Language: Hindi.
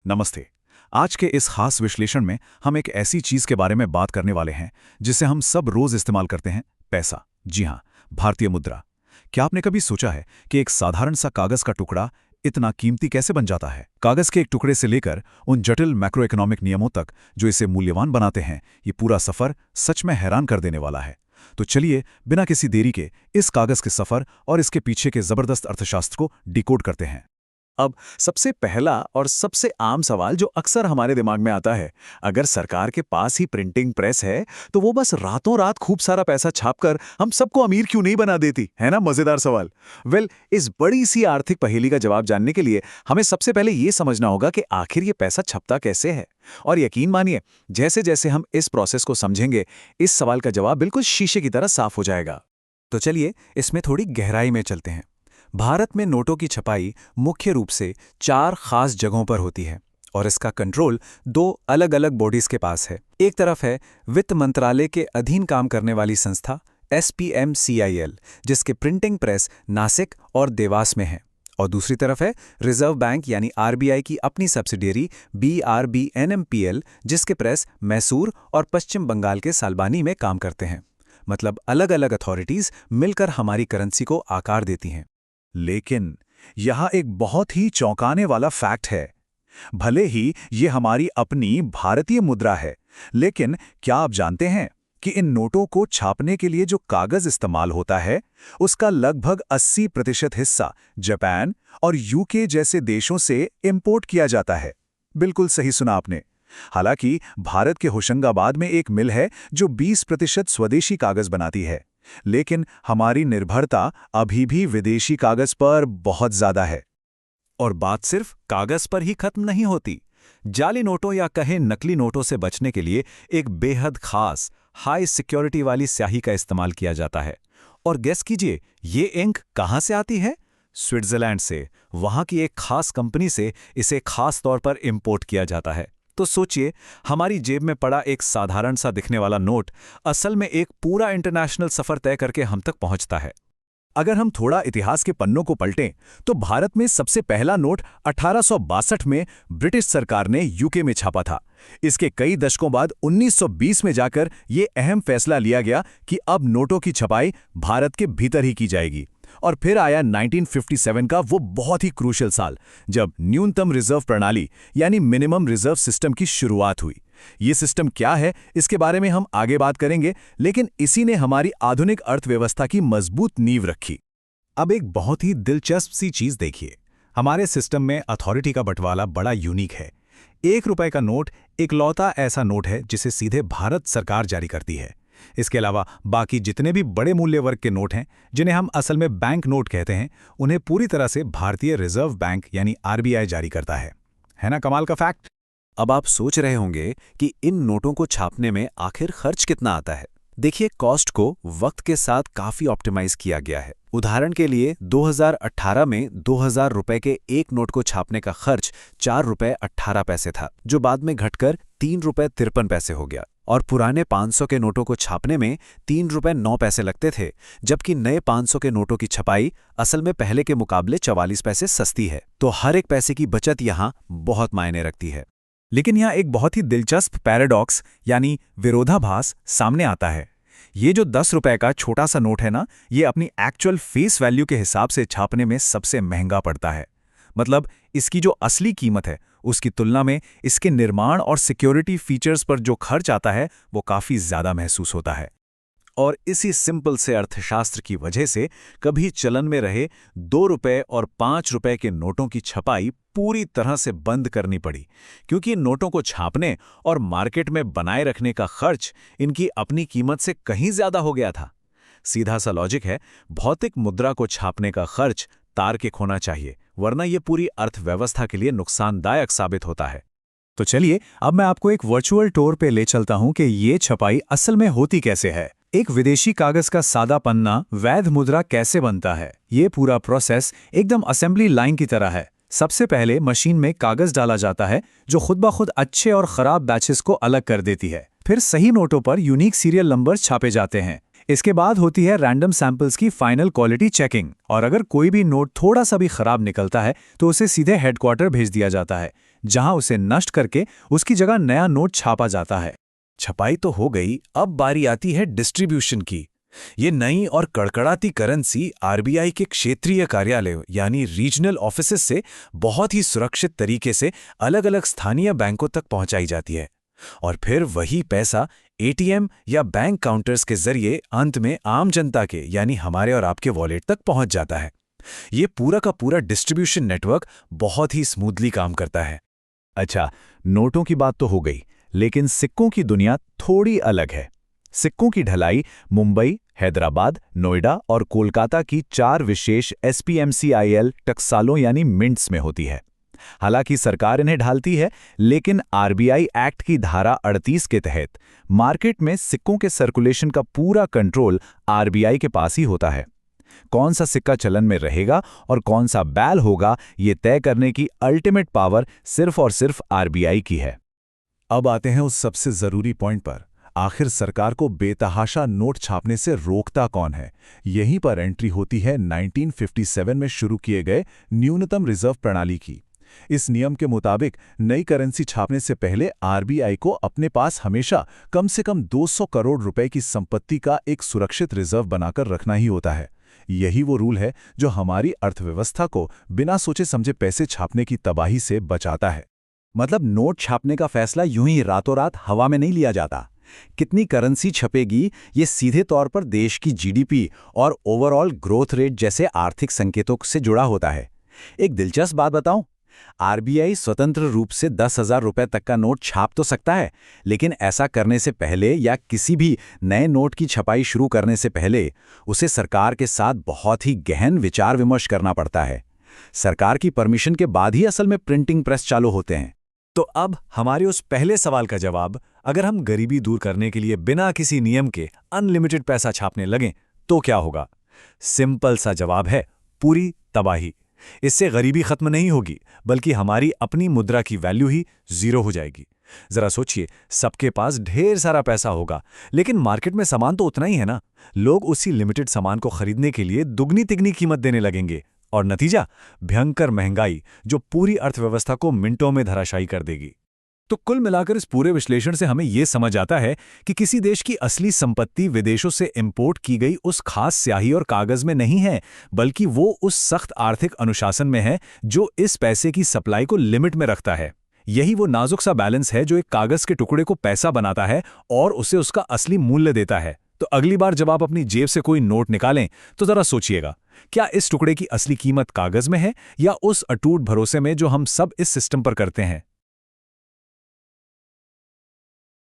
नमस्ते। आज के इस खास विश्लेषण में हम एक ऐसी चीज के बारे में बात करने वाले हैं जिसे हम सब रोज इस्तेमाल करते हैं, पैसा। जी हाँ, भारतीय मुद्रा। क्या आपने कभी सोचा है कि एक साधारण सा कागज का टुकड़ा इतना कीमती कैसे बन जाता है? कागज के एक टुकड़े से लेकर उन जटिल मैक्रो इकोनॉमिक नियमों तक जो इसे मूल्यवान बनाते हैं, ये पूरा सफर सच में हैरान कर देने वाला है। तो चलिए बिना किसी देरी के इस कागज के सफर और इसके पीछे के जबरदस्त अर्थशास्त्र को डिकोड करते हैं। अब सबसे पहला और सबसे आम सवाल जो अक्सर हमारे दिमाग में आता है, अगर सरकार के पास ही प्रिंटिंग प्रेस है तो वो बस रातों रात खूब सारा पैसा छापकर हम सबको अमीर क्यों नहीं बना देती, है ना? मजेदार सवाल। इस बड़ी सी आर्थिक पहेली का जवाब जानने के लिए हमें सबसे पहले ये समझना होगा कि आखिर ये पैसा छपता कैसे है। और यकीन मानिए, जैसे जैसे हम इस प्रोसेस को समझेंगे, इस सवाल का जवाब बिल्कुल शीशे की तरह साफ हो जाएगा। तो चलिए इसमें थोड़ी गहराई में चलते हैं। भारत में नोटों की छपाई मुख्य रूप से 4 खास जगहों पर होती है और इसका कंट्रोल 2 अलग-अलग बॉडीज के पास है। एक तरफ है वित्त मंत्रालय के अधीन काम करने वाली संस्था SPMCIL, जिसके प्रिंटिंग प्रेस नासिक और देवास में है, और दूसरी तरफ है रिजर्व बैंक यानी RBI की अपनी सब्सिडियरी BRBNMPL, जिसके प्रेस मैसूर और पश्चिम बंगाल के सालबानी में काम करते हैं। मतलब अलग-अलग अथॉरिटीज मिलकर हमारी करेंसी को आकार देती हैं। लेकिन यहाँ एक बहुत ही चौंकाने वाला फैक्ट है। भले ही ये हमारी अपनी भारतीय मुद्रा है, लेकिन क्या आप जानते हैं कि इन नोटों को छापने के लिए जो कागज इस्तेमाल होता है, उसका लगभग 80% हिस्सा जापान और UK जैसे देशों से इंपोर्ट किया जाता है। बिल्कुल सही सुना आपने। हालांकि भारत के होशंगाबाद में एक मिल है जो 20% स्वदेशी कागज बनाती है, लेकिन हमारी निर्भरता अभी भी विदेशी कागज पर बहुत ज्यादा है। और बात सिर्फ कागज पर ही खत्म नहीं होती। जाली नोटों या कहें नकली नोटों से बचने के लिए एक बेहद खास हाई सिक्योरिटी वाली स्याही का इस्तेमाल किया जाता है। और गेस कीजिए, ये इंक कहां से आती है? स्विट्जरलैंड से। वहां की एक खास कंपनी से इसे खास तौर पर इंपोर्ट किया जाता है। तो सोचिए, हमारी जेब में पड़ा एक साधारण सा दिखने वाला नोट असल में एक पूरा इंटरनेशनल सफर तय करके हम तक पहुंचता है। अगर हम थोड़ा इतिहास के पन्नों को पलटें, तो भारत में सबसे पहला नोट 1862 में ब्रिटिश सरकार ने UK में छापा था। इसके कई दशकों बाद 1920 में जाकर ये अहम फैसला लिया गया कि अब नोटों की छपाई भारत के भीतर ही की जाएगी। और फिर आया 1957 का वो बहुत ही क्रूशियल साल, जब न्यूनतम रिजर्व प्रणाली यानी मिनिमम रिजर्व सिस्टम की शुरुआत हुई। ये सिस्टम क्या है, इसके बारे में हम आगे बात करेंगे, लेकिन इसी ने हमारी आधुनिक अर्थव्यवस्था की मजबूत नींव रखी। अब एक बहुत ही दिलचस्प सी चीज देखिए। हमारे सिस्टम में अथॉरिटी का बंटवारा बड़ा यूनिक है। 1 रुपए का नोट इकलौता ऐसा नोट है जिसे सीधे भारत सरकार जारी करती है। इसके अलावा बाकी जितने भी बड़े मूल्य वर्ग के नोट हैं, जिन्हें हम असल में बैंक नोट कहते हैं, उन्हें पूरी तरह से भारतीय रिजर्व बैंक यानी RBI जारी करता है ना कमाल का फैक्ट? अब आप सोच रहे होंगे कि इन नोटों को छापने में आखिर खर्च कितना आता है। देखिए, कॉस्ट को वक्त के साथ काफी ऑप्टिमाइज किया गया है। उदाहरण के लिए 2018 में 2000 रुपए के एक नोट को छापने का खर्च 4 रुपए 18 पैसे था, जो बाद में घटकर 3 रुपए 53 पैसे हो गया। और पुराने 500 के नोटों को छापने में 3 रुपए 9 पैसे लगते थे, जबकि नए 500 के नोटों की छपाई असल में पहले के मुकाबले 44 पैसे सस्ती है। तो हर एक पैसे की बचत यहाँ बहुत मायने रखती है। लेकिन यहाँ एक बहुत ही दिलचस्प पैराडॉक्स यानी विरोधाभास सामने आता है। ये जो 10 रुपए का छोटा सा नोट है ना, ये अपनी एक्चुअल फेस वैल्यू के हिसाब से छापने में सबसे महंगा पड़ता है। मतलब इसकी जो असली कीमत है, उसकी तुलना में इसके निर्माण और सिक्योरिटी फीचर्स पर जो खर्च आता है, वो काफ़ी ज़्यादा महसूस होता है। और इसी सिंपल से अर्थशास्त्र की वजह से कभी चलन में रहे 2 रुपए और 5 रुपए के नोटों की छपाई पूरी तरह से बंद करनी पड़ी, क्योंकि इन नोटों को छापने और मार्केट में बनाए रखने का खर्च इनकी अपनी कीमत से कहीं ज्यादा हो गया था। सीधा सा लॉजिक है, भौतिक मुद्रा को छापने का खर्च तार्किक होना चाहिए, वरना यह पूरी अर्थव्यवस्था के लिए नुकसानदायक साबित होता है। तो चलिए अब मैं आपको एक वर्चुअल टूर पे ले चलता हूं कि ये छपाई असल में होती कैसे है। एक विदेशी कागज का सादा पन्ना वैध मुद्रा कैसे बनता है। ये पूरा प्रोसेस एकदम असेंबली लाइन की तरह है। सबसे पहले मशीन में कागज डाला जाता है, जो खुद ब खुद अच्छे और खराब बैचेस को अलग कर देती है। फिर सही नोटों पर यूनिक सीरियल नंबर छापे जाते हैं। इसके बाद होती है रैंडम सैंपल्स की फाइनल क्वालिटी चेकिंग, और अगर कोई भी नोट थोड़ा सा भी खराब निकलता है तो उसे सीधे हेडक्वार्टर भेज दिया जाता है, जहां उसे नष्ट करके उसकी जगह नया नोट छापा जाता है। छपाई तो हो गई, अब बारी आती है डिस्ट्रीब्यूशन की। ये नई और कड़कड़ाती करेंसी आरबीआई के क्षेत्रीय कार्यालयों यानी रीजनल ऑफिसेस से बहुत ही सुरक्षित तरीके से अलग अलग स्थानीय बैंकों तक पहुंचाई जाती है, और फिर वही पैसा एटीएम या बैंक काउंटर्स के जरिए अंत में आम जनता के यानी हमारे और आपके वॉलेट तक पहुंच जाता है। ये पूरा का पूरा डिस्ट्रीब्यूशन नेटवर्क बहुत ही स्मूथली काम करता है। अच्छा, नोटों की बात तो हो गई, लेकिन सिक्कों की दुनिया थोड़ी अलग है। सिक्कों की ढलाई मुंबई, हैदराबाद, नोएडा और कोलकाता की 4 विशेष SPMCIL टकसालों यानी मिंट्स में होती है। हालांकि सरकार इन्हें ढालती है, लेकिन आरबीआई एक्ट की धारा 38 के तहत मार्केट में सिक्कों के सर्कुलेशन का पूरा कंट्रोल आरबीआई के पास ही होता है। कौन सा सिक्का चलन में रहेगा और कौन सा बैल होगा, ये तय करने की अल्टीमेट पावर सिर्फ और सिर्फ आरबीआई की है। अब आते हैं उस सबसे जरूरी पॉइंट पर। आखिर सरकार को बेतहाशा नोट छापने से रोकता कौन है? यहीं पर एंट्री होती है 1957 में शुरू किए गए न्यूनतम रिजर्व प्रणाली की। इस नियम के मुताबिक नई करेंसी छापने से पहले आरबीआई को अपने पास हमेशा कम से कम 200 करोड़ रुपए की संपत्ति का एक सुरक्षित रिजर्व बनाकर रखना ही होता है। यही वो रूल है जो हमारी अर्थव्यवस्था को बिना सोचे समझे पैसे छापने की तबाही से बचाता है। मतलब नोट छापने का फैसला यूं ही रातों रात हवा में नहीं लिया जाता। कितनी करेंसी छपेगी, ये सीधे तौर पर देश की जीडीपी और ओवरऑल ग्रोथ रेट जैसे आर्थिक संकेतों से जुड़ा होता है। एक दिलचस्प बात बताऊं, आरबीआई स्वतंत्र रूप से 10,000 रुपए तक का नोट छाप तो सकता है, लेकिन ऐसा करने से पहले या किसी भी नए नोट की छपाई शुरू करने से पहले उसे सरकार के साथ बहुत ही गहन विचार विमर्श करना पड़ता है। सरकार की परमिशन के बाद ही असल में प्रिंटिंग प्रेस चालू होते हैं। तो अब हमारे उस पहले सवाल का जवाब, अगर हम गरीबी दूर करने के लिए बिना किसी नियम के अनलिमिटेड पैसा छापने लगें तो क्या होगा? सिंपल सा जवाब है, पूरी तबाही। इससे गरीबी खत्म नहीं होगी, बल्कि हमारी अपनी मुद्रा की वैल्यू ही जीरो हो जाएगी। जरा सोचिए, सबके पास ढेर सारा पैसा होगा, लेकिन मार्केट में सामान तो उतना ही है ना। लोग उसी लिमिटेड सामान को खरीदने के लिए दुगनी तिगनी कीमत देने लगेंगे, और नतीजा भयंकर महंगाई जो पूरी अर्थव्यवस्था को मिनटों में धराशायी कर देगी। तो कुल मिलाकर इस पूरे विश्लेषण से हमें यह समझ आता है कि किसी देश की असली संपत्ति विदेशों से इंपोर्ट की गई उस खास स्याही और कागज में नहीं है, बल्कि वो उस सख्त आर्थिक अनुशासन में है जो इस पैसे की सप्लाई को लिमिट में रखता है। यही वो नाजुक सा बैलेंस है जो एक कागज के टुकड़े को पैसा बनाता है और उसे उसका असली मूल्य देता है। तो अगली बार जब आप अपनी जेब से कोई नोट निकालें तो जरा सोचिएगा, क्या इस टुकड़े की असली कीमत कागज में है या उस अटूट भरोसे में जो हम सब इस सिस्टम पर करते हैं।